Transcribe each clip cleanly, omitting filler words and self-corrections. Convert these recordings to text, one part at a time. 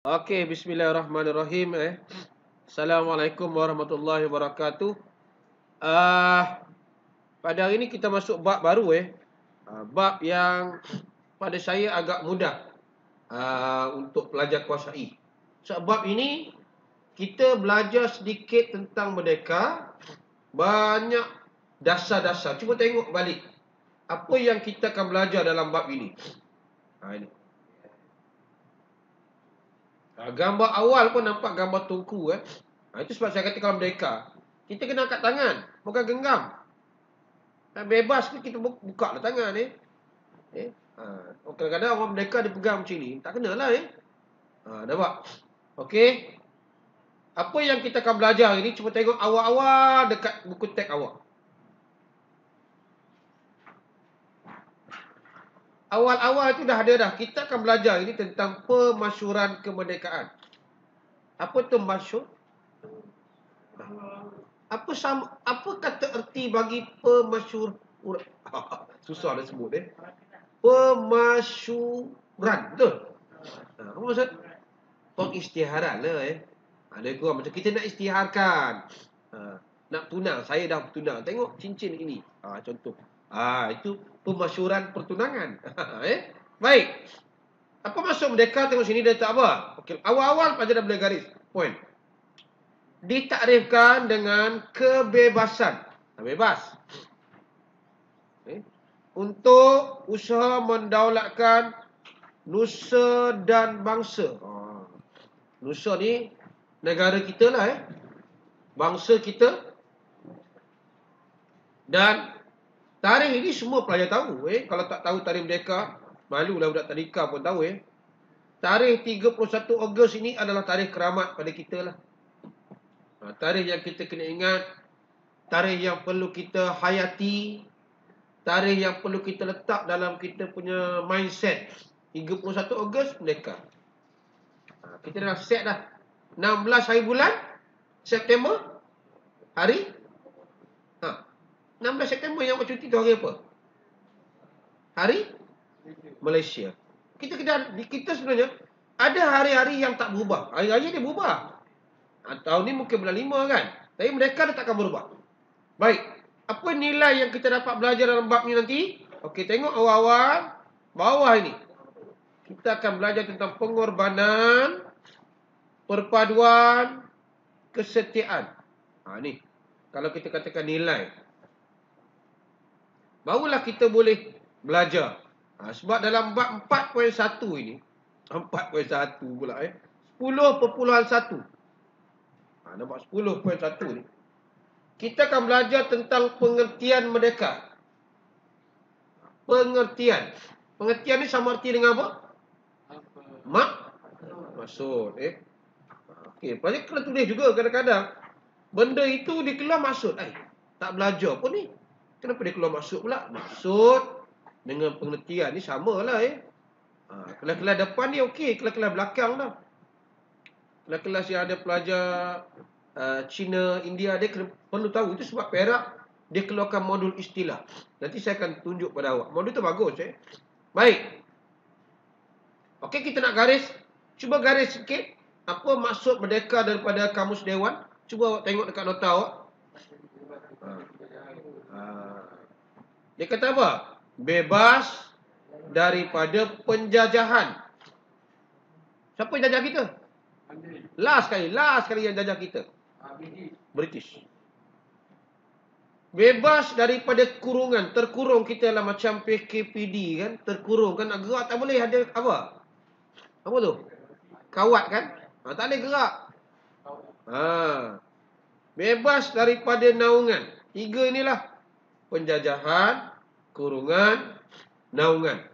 Okey, bismillahirrahmanirrahim. Assalamualaikum warahmatullahi wabarakatuh. Ah, pada hari ini kita masuk bab baru bab yang pada saya agak mudah untuk pelajar kuasai. Sebab ini kita belajar sedikit tentang merdeka, banyak dasar-dasar. Cuba tengok balik apa yang kita akan belajar dalam bab ini. Ini. Gambar awal pun nampak gambar tungku itu sebab saya kata kalau merdeka, kita kena angkat tangan, bukan genggam. Bebas ke kita buka lah tangan kadang-kadang orang merdeka dia pegang macam ni, tak kenalah nampak. Okey. Apa yang kita akan belajar ini, cuba tengok awal-awal dekat buku teks awak. Awal-awal itu dah ada dah. Kita akan belajar ini tentang pemasyuran kemerdekaan. Apa tu masyur? Apa kata erti bagi pemasyur? Susah dah sebut Pemasyuran, betul? Apa maksud? Pengisytiharan lah Ada kurang macam kita nak isytiharkan. Nak tunang, saya dah tunang. Tengok cincin ini. Contoh. Itu pemasyuran pertunangan. Baik. Apa maksud merdeka? Tengok sini dia tak apa. Okey, awal-awal pada dah boleh garis. Point. Ditakrifkan dengan kebebasan. Bebas. Untuk usaha mendaulatkan nusa dan bangsa. Nusa ni negara kita lah bangsa kita. Dan tarikh ini semua pelajar tahu Kalau tak tahu tarikh merdeka, malulah budak tadika pun tahu Tarikh 31 Ogos ini adalah tarikh keramat pada kita lah. Tarikh yang kita kena ingat, tarikh yang perlu kita hayati, tarikh yang perlu kita letak dalam kita punya mindset. 31 Ogos merdeka. Kita dah set dah. 16 hari bulan September, hari 16 September yang cuti tu hari apa? Hari Malaysia. Kita sebenarnya ada hari-hari yang tak berubah. Hari-hari dia berubah. Tahun ni mungkin bulan 5 kan. Tapi mereka dah takkan berubah. Baik. Apa nilai yang kita dapat belajar dalam bab ni nanti? Okey, tengok awal-awal bawah ini. Kita akan belajar tentang pengorbanan, perpaduan, kesetiaan. Ni. Kalau kita katakan nilai. Barulah kita boleh belajar. Sebab dalam bab 4.1 ini, 4.1 pula 10.1. Nampak 10.1 ni. Kita akan belajar tentang pengertian merdeka. Pengertian. Pengertian ni sama arti dengan apa? Maksud. Okey, pelajar kena tulis juga kadang-kadang. Benda itu dia keluar maksud. Tak belajar pun ni. Kenapa dia keluar maksud pula? Maksud dengan pengertian ni samalah kelas-kelas depan ni okey, kelas-kelas belakang dah. Kelas-kelas yang ada pelajar Cina, India, dia perlu tahu. Itu sebab Perak dia keluarkan modul istilah. Nanti saya akan tunjuk pada awak. Modul tu bagus Baik. Okey, kita nak garis. Cuba garis sikit. Apa maksud merdeka daripada Kamus Dewan? Cuba awak tengok dekat nota awak. Dia kata apa? Bebas daripada penjajahan. Siapa yang jajah kita? Last sekali yang jajah kita. British. Bebas daripada kurungan. Terkurung kita lah macam PKPD kan. Terkurung kan. Nak gerak tak boleh. Ada apa? Apa tu? Kawat kan. Tak boleh gerak. Bebas daripada naungan. 3 inilah. Penjajahan, kurungan, naungan.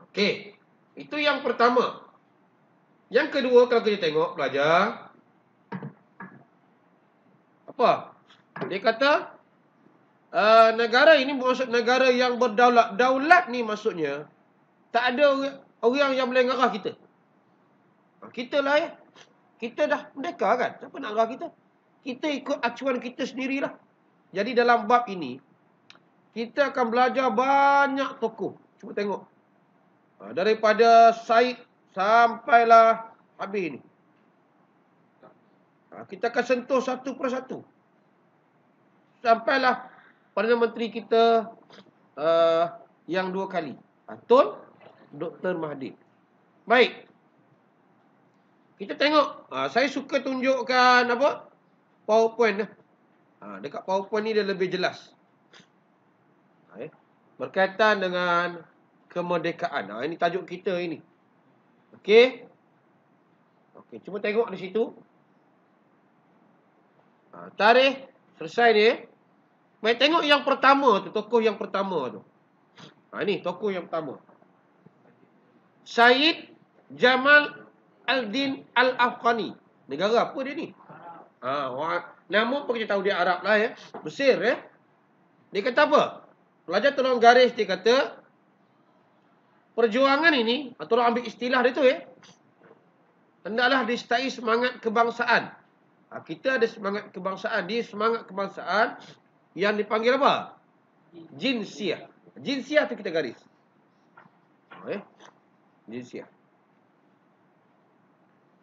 Okey. Itu yang pertama. Yang kedua, kalau kita tengok pelajar. Apa? Dia kata negara ini maksud negara yang berdaulat. Daulat ni maksudnya tak ada orang yang boleh ngarah kita. Kita lah Kita dah merdeka kan. Siapa nak ngarah kita? Kita ikut acuan kita sendirilah. Jadi dalam bab ini kita akan belajar banyak tokoh. Cuba tengok. Daripada Said sampailah habis ni. Kita akan sentuh satu persatu. Sampailah Perdana Menteri kita yang 2 kali. Tun Dr. Mahathir. Baik. Kita tengok. Saya suka tunjukkan apa? PowerPoint. Dekat PowerPoint ni dia lebih jelas. Berkaitan dengan kemerdekaan. Ini tajuk kita ini. Okey. Okey, cuba tengok di situ. Tarikh selesai ni. Mari tengok yang pertama tu, tokoh yang pertama tu. Ini tokoh yang pertama. Syed Jamal Al-Din Al-Afghani. Negara apa dia ni? Nama pun kita tahu dia Arab lah ya. Mesir ya. Dia kata apa? Pelajar tolong garis, dia kata perjuangan ini, tolong ambil istilah dia tu ya. Hendaklah disertai semangat kebangsaan. Kita ada semangat kebangsaan. Dia semangat kebangsaan yang dipanggil apa? Jinsiyah. Jinsiyah tu kita garis. Jinsiyah.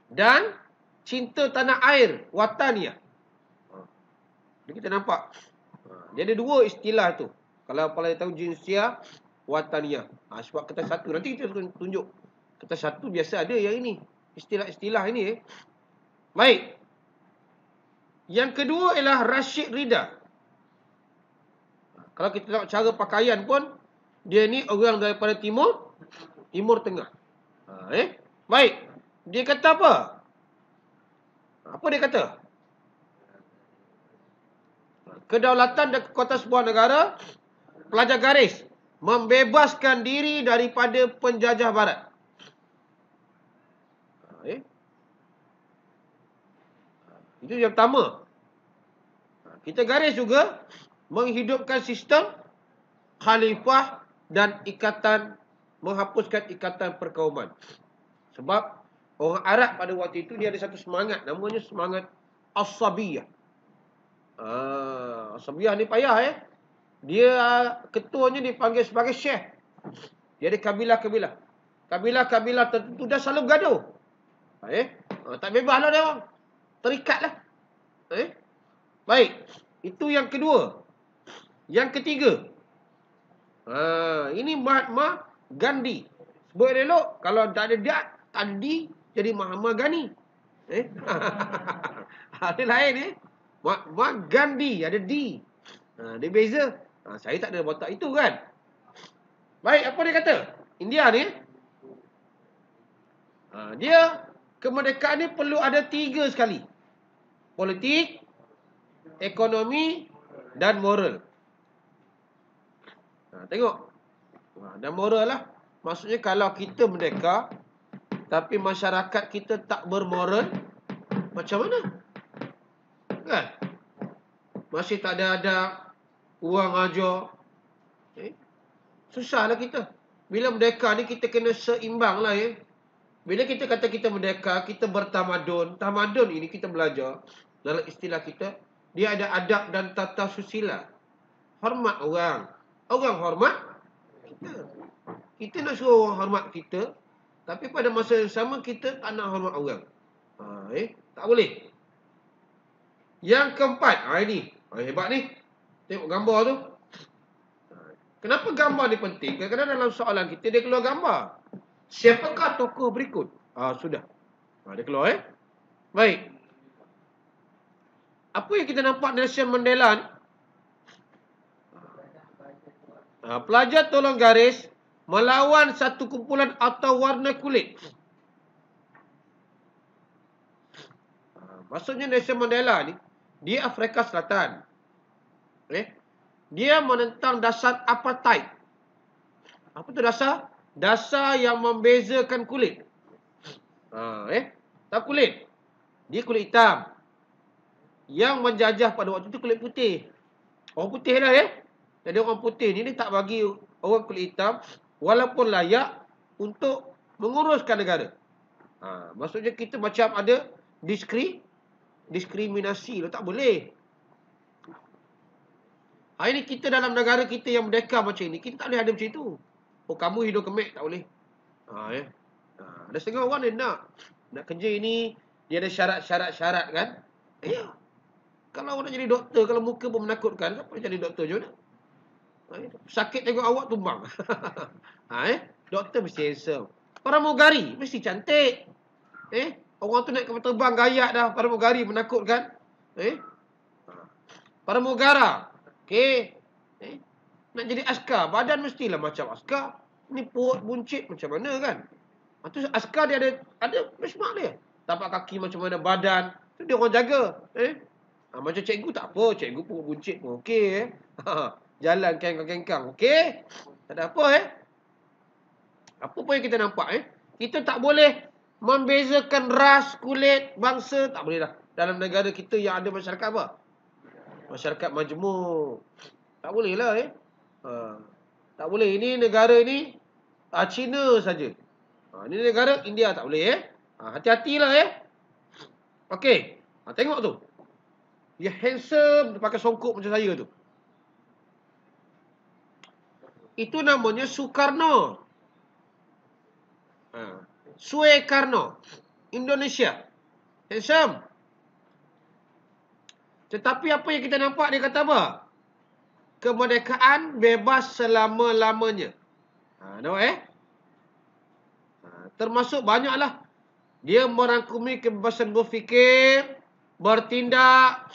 Dan cinta tanah air, wataniyah. Jadi kita nampak. Dia ada 2 istilah tu. Kalau pelajar tahu jinsiyah, wataniyah. Sebab kata satu. Nanti kita tunjuk. Kata satu biasa ada yang ini. Istilah-istilah ini. Baik. Yang kedua ialah Rashid Rida. Kalau kita tengok cara pakaian pun, dia ni orang daripada Timur Tengah. Baik. Dia kata apa? Apa dia kata? Kedaulatan dan kekuatan sebuah negara, pelajar garis, membebaskan diri daripada penjajah barat. Itu yang pertama. Kita garis juga menghidupkan sistem khalifah dan menghapuskan ikatan perkauman. Sebab orang Arab pada waktu itu dia ada satu semangat, namanya semangat As-Sabiyah. As-Sabiyah ni payah ya. Dia ketuanya dipanggil sebagai Syekh. Dia ada kabilah-kabilah. Kabilah-kabilah tertentu dah selalu bergaduh. Tak bebas lah dia orang. Terikat lah. Baik. Itu yang kedua. Yang ketiga. Ini Mahatma Gandhi. Sebut elok. Kalau tak ada dia, tadi jadi Mahatma Ghani. Ada lain Mahatma Gandhi. Ada D. Dia beza. Saya tak ada watak itu kan. Baik. Apa dia kata? India ni. Dia kemerdekaan ni perlu ada 3 sekali. Politik, ekonomi dan moral. Tengok. Dan moral lah. Maksudnya kalau kita merdeka, tapi masyarakat kita tak bermoral, macam mana? Kan? Masih tak ada adab, kurang ajar. Susahlah kita. Bila merdeka ni kita kena seimbang lah ya. Bila kita kata kita merdeka, kita bertamadun. Tamadun ini kita belajar. Dalam istilah kita, dia ada adab dan tata susila. Hormat orang. Orang hormat kita. Kita nak suruh orang hormat kita, tapi pada masa yang sama kita tak nak hormat orang. Tak boleh. Yang keempat, ini hebat ni. Tengok gambar tu. Kenapa gambar ni penting? Kadang-kadang dalam soalan kita dia keluar gambar. Siapakah tokoh berikut? Sudah. Dia keluar Baik. Apa yang kita nampak Nelson Mandela ni? Pelajar tolong garis melawan satu kumpulan atau warna kulit. Maksudnya Nelson Mandela ni, dia Afrika Selatan. Dia menentang dasar apartheid. Apa tu dasar? Dasar yang membezakan kulit. Tak kulit. Dia kulit hitam. Yang menjajah pada waktu itu kulit putih. Orang putih lah Jadi orang putih ni tak bagi orang kulit hitam walaupun layak untuk menguruskan negara. Maksudnya kita macam ada diskriminasi. Tak boleh. Hari ni kita dalam negara kita yang merdeka macam ni, kita tak boleh ada macam itu. Kamu hidung kemek, tak boleh. Ada setengah orang dia nak. Nak kerja ini, dia ada syarat-syarat kan? Ya. Kalau nak jadi doktor, kalau muka pun menakutkan, siapa nak jadi doktor je nak? Sakit tengok awak tumbang. Doktor mesti handsome. Pramugari mesti cantik. Orang tu naik kapal terbang gayak dah, pramugari menakutkan. Pramugara. Okey. Nak jadi askar, badan mestilah macam askar. Ni perut buncit macam mana kan? Tu askar dia ada benchmark dia. Tapak kaki macam mana, badan. Tu dia orang jaga. Macam cikgu tak apa, cikgu perut buncit pun okey. Jalan kengkang-kengkang, okey? Tak ada apa Apa pun yang kita nampak Kita tak boleh membezakan ras, kulit, bangsa, tak boleh dah. Dalam negara kita yang ada masyarakat apa? Masyarakat majmuk. Tak boleh lah tak boleh. Ini negara ini Cina saja. Ini negara India tak boleh hati-hatilah Okey. Tengok tu. Dia handsome, dia pakai songkok macam saya tu. Itu namanya Sukarno. Suekarno. Indonesia. Handsome. Tetapi apa yang kita nampak, dia kata apa? Kemerdekaan bebas selama-lamanya. Nampak termasuk banyaklah. Dia merangkumi kebebasan berfikir, bertindak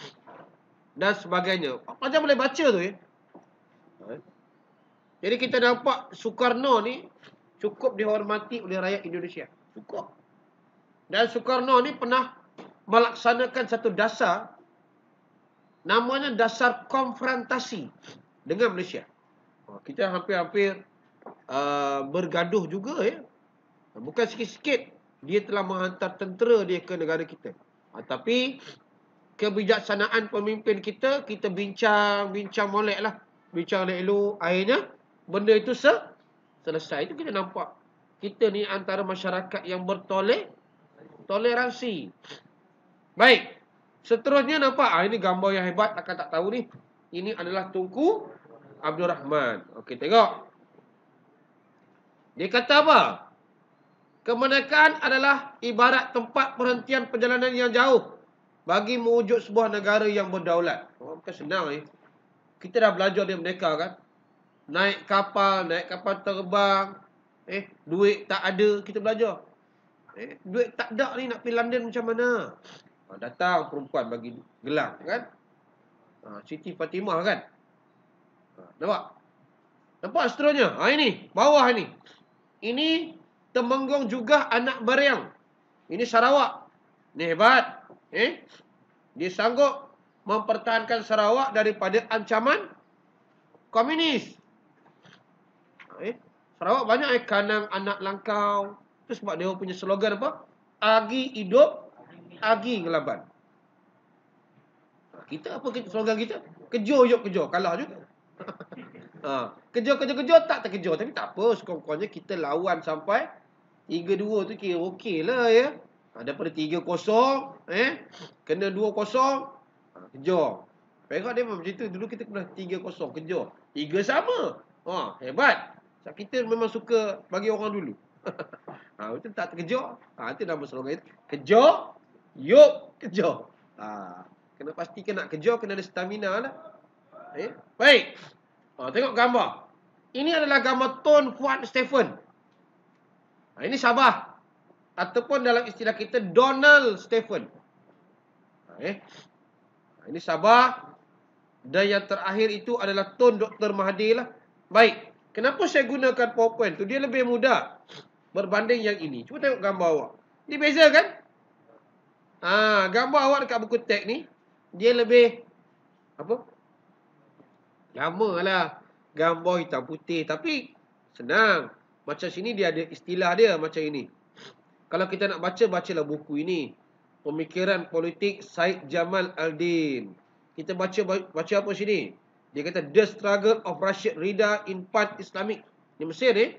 dan sebagainya. Macam boleh baca tu Jadi kita nampak Sukarno ni cukup dihormati oleh rakyat Indonesia. Cukup. Dan Sukarno ni pernah melaksanakan satu dasar, namanya dasar konfrontasi dengan Malaysia. Kita hampir-hampir bergaduh juga Bukan sikit-sikit dia telah menghantar tentera dia ke negara kita. Tapi kebijaksanaan pemimpin kita bincang molek lah. Bincang elok-elok. Akhirnya benda itu selesai. Itu kita nampak. Kita ni antara masyarakat yang bertoleransi. Baik. Seterusnya nampak. Ini gambar yang hebat. Akan tak tahu ni. Ini adalah Tunku Abdul Rahman. Okey, tengok. Dia kata apa? Kemerdekaan adalah ibarat tempat perhentian perjalanan yang jauh bagi mewujud sebuah negara yang berdaulat. Bukan senang Kita dah belajar dia merdeka kan. Naik kapal terbang. Duit tak ada, kita belajar. Duit tak ada ni, nak pergi London macam mana? Datang perempuan bagi gelang kan. Siti Fatimah kan. Nampak seterusnya. Ini, bawah ni. Ini Temenggung juga anak Beriang. Ini Sarawak. Ni hebat. Dia sanggup mempertahankan Sarawak daripada ancaman komunis. Sarawak banyak kanang anak langkau. Itu sebab dia punya slogan apa? Agi hidup, agi ngelaban. Kita apa slogan kita? Kejor yuk kejor. Kalah juga. Kejor tak terkejor. Tapi tak apa. Sekurang-kurangnya kita lawan sampai 3-2 tu kira okey lah daripada 3-0 kena 2-0 kejor. Perak dia memang macam tu. Dulu kita pernah 3-0 kejor. 3 sama. Hebat. Sebab kita memang suka bagi orang dulu. Betul tak terkejor. Itu nama slogan itu. Kejor, yuk kejor. Kena pastikan nak kejor, kena ada stamina lah. Baik. Tengok gambar. Ini adalah gambar Tun Fuad Stephen. Ini Sabah. Ataupun dalam istilah kita Donald Stephen. Ini Sabah. Dan yang terakhir itu adalah Tun Dr. Mahathir lah. Baik. Kenapa saya gunakan PowerPoint tu? Dia lebih mudah berbanding yang ini. Cuba tengok gambar awak. Ini beza kan? Gambar awak dekat buku teks ni, dia lebih apa? Lama lah. Gambar hitam putih. Tapi senang. Macam sini dia ada istilah dia macam ini. Kalau kita nak baca, bacalah buku ini. Pemikiran Politik Syed Jamal Al-Din. Kita baca apa sini? Dia kata The Struggle of Rashid Rida in Pan Islamic. Ini Mesir ni.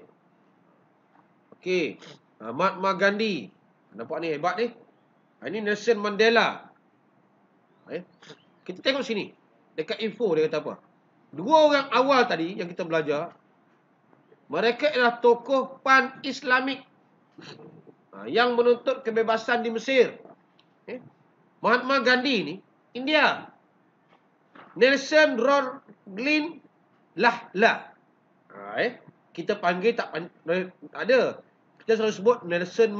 Okey. Mahatma Gandhi. Nampak ni hebat ni. Ini Nelson Mandela. Kita tengok sini. Dekat info dia kata apa? 2 orang awal tadi yang kita belajar, mereka adalah tokoh Pan Islamik. Yang menuntut kebebasan di Mesir. Mahatma Gandhi ni, India. Nelson Rodlin Lahlah. Kita panggil tak ada. Kita selalu sebut Nelson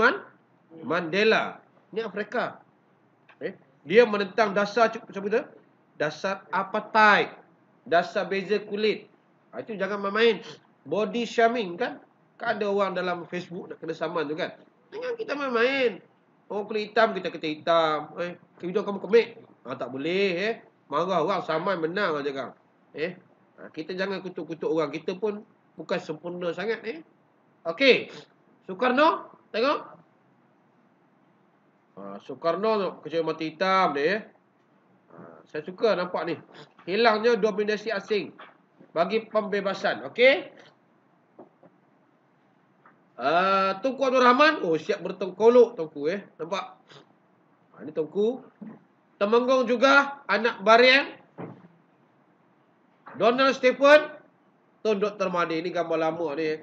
Mandela. Ni Afrika. Dia menentang dasar dasar apartheid, dasar beza kulit. Itu jangan main-main. Body shaming kan? Kan ada orang dalam Facebook nak kena saman tu kan? Jangan kita main-main. Orang kulit hitam kita kata hitam. Hidung kamu kemik. Tak boleh. Marah orang saman menang aja kan. Kita jangan kutuk-kutuk orang. Kita pun bukan sempurna sangat. Okey. Soekarno, tengok. Soekarno kecil mata hitam dia. Saya suka nampak ni. Hilangnya dominasi asing bagi pembebasan. Okey. Tunku Abdul Rahman, siap bertengkolok Tunku nampak. Ini Tunku. Temenggung juga anak Barian. Donald Stephen, Tun Dr. Mahathir. Ini gambar lama ni.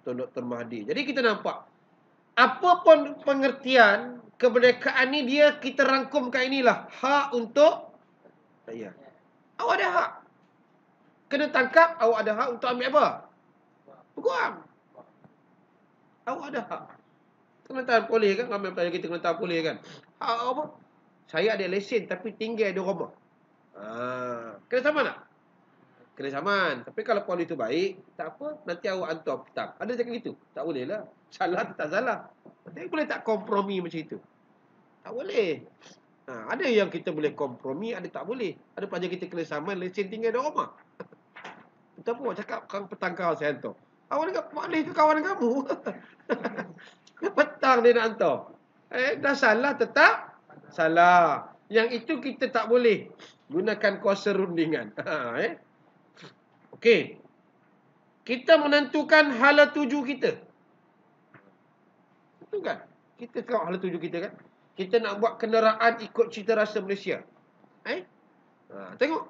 Tun Dr. Mahathir. Jadi kita nampak apa pun pengertian kemerdekaan ni dia kita rangkumkan inilah hak untuk saya. Awak ada hak. Kena tangkap, awak ada hak untuk ambil apa? Peguam. Awak ada hak. Kena tahan polis kan? Ramai tanya kita kena tahan polis kan? Hak apa? Saya ada lesen tapi tinggal di rumah. Kena saman tak? Kena saman. Tapi kalau polis tu baik, tak apa. Nanti awak hantar petang. Ada cakap gitu? Tak boleh lah. Salah tak salah. Tapi boleh tak kompromi macam itu? Tak boleh. Ada yang kita boleh kompromi, ada tak boleh. Ada pelajar kita kena saman, lesen tinggal di rumah. Betul apa awak cakap kang petang kau saya hantar? Awak nak polis tu kawan kamu. Petang dia nak hantar. Dah salah tetap salah. Yang itu kita tak boleh gunakan kuasa rundingan. Okey. Kita menentukan hala tuju kita. Betul kan? Kita tahu hala tuju kita kan? Kita nak buat kenderaan ikut cita rasa Malaysia. Tengok.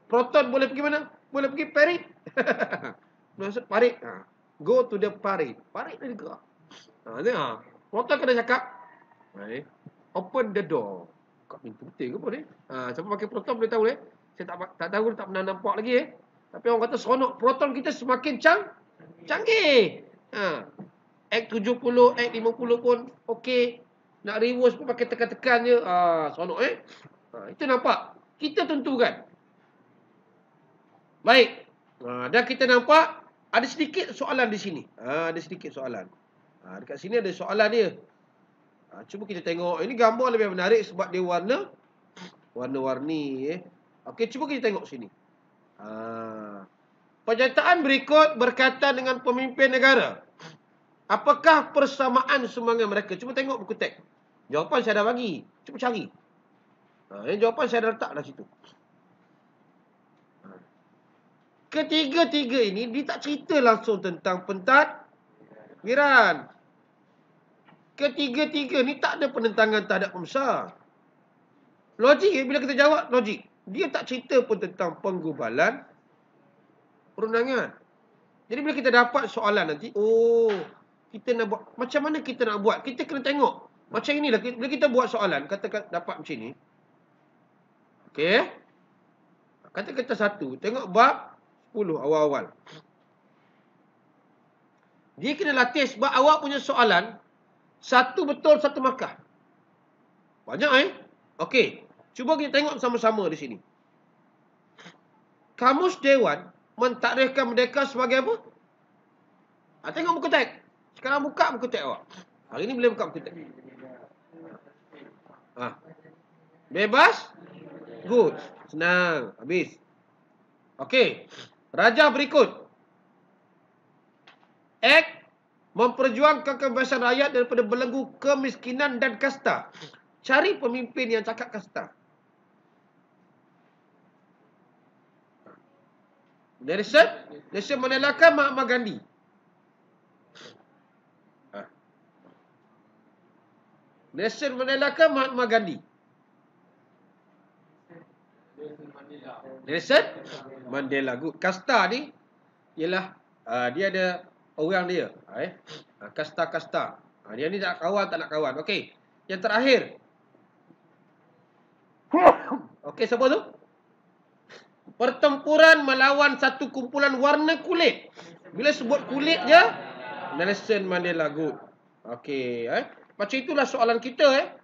Proton boleh pergi mana? Boleh pergi Parit. Maksud Parit. Go to the Parit. Parit dah gerak. Proton kena cakap. Open the door. Kat pintu betul ke apa ni? Siapa pakai proton boleh tahu Saya tak tahu, tak pernah nampak lagi Tapi orang kata seronok proton kita semakin canggih. Act 70, Act 50 pun okey. Nak reverse pun pakai tekan-tekan je. Seronok itu nampak. Kita tentukan. Baik. Dan kita nampak ada sedikit soalan di sini. Ada sedikit soalan. Dekat sini ada soalan dia. Cuba kita tengok. Ini gambar lebih menarik sebab dia warna-warni. Okey, cuba kita tengok sini. Pernyataan berikut berkaitan dengan pemimpin negara. Apakah persamaan semangat mereka? Cuba tengok buku teks. Jawapan saya dah bagi. Cuba cari. Jawapan saya dah letak dah situ. Ketiga-tiga ini dia tak cerita langsung tentang pentadbiran. Ketiga-tiga ni tak ada penentangan terhadap pembesar. Logik bila kita jawab, logik. Dia tak cerita pun tentang penggubalan perundangan. Jadi bila kita dapat soalan nanti, kita nak buat, macam mana kita nak buat? Kita kena tengok. Macam inilah, bila kita buat soalan, katakan dapat macam ni. Okey. Kata-kata satu, tengok bab 10 awal-awal. Dia kena latih sebab awak punya soalan, satu betul, satu markah. Banyak Okey. Cuba kita tengok sama-sama di sini. Kamus Dewan mentakdirkan merdeka sebagai apa? Tengok buku teks. Sekarang buka buku teks awak. Hari ni boleh buka buku teks. Bebas? Good. Senang. Habis. Okey. Rajah berikut. Act memperjuangkan kebebasan rakyat daripada belenggu kemiskinan dan kasta. Cari pemimpin yang cakap kasta. Nelson Mandela ke Mahatma Gandhi? Nelson Mandela ke Mahatma Gandhi? Nelson Mandela. Good. Kasta ni ialah dia ada orang dia. Kasta-kasta. Dia ni nak kawan tak nak kawan. Okey. Yang terakhir. Okey, siapa tu? Pertempuran melawan satu kumpulan warna kulit. Bila sebut kulit je, Nelson Mandela good. Okey, macam itulah soalan kita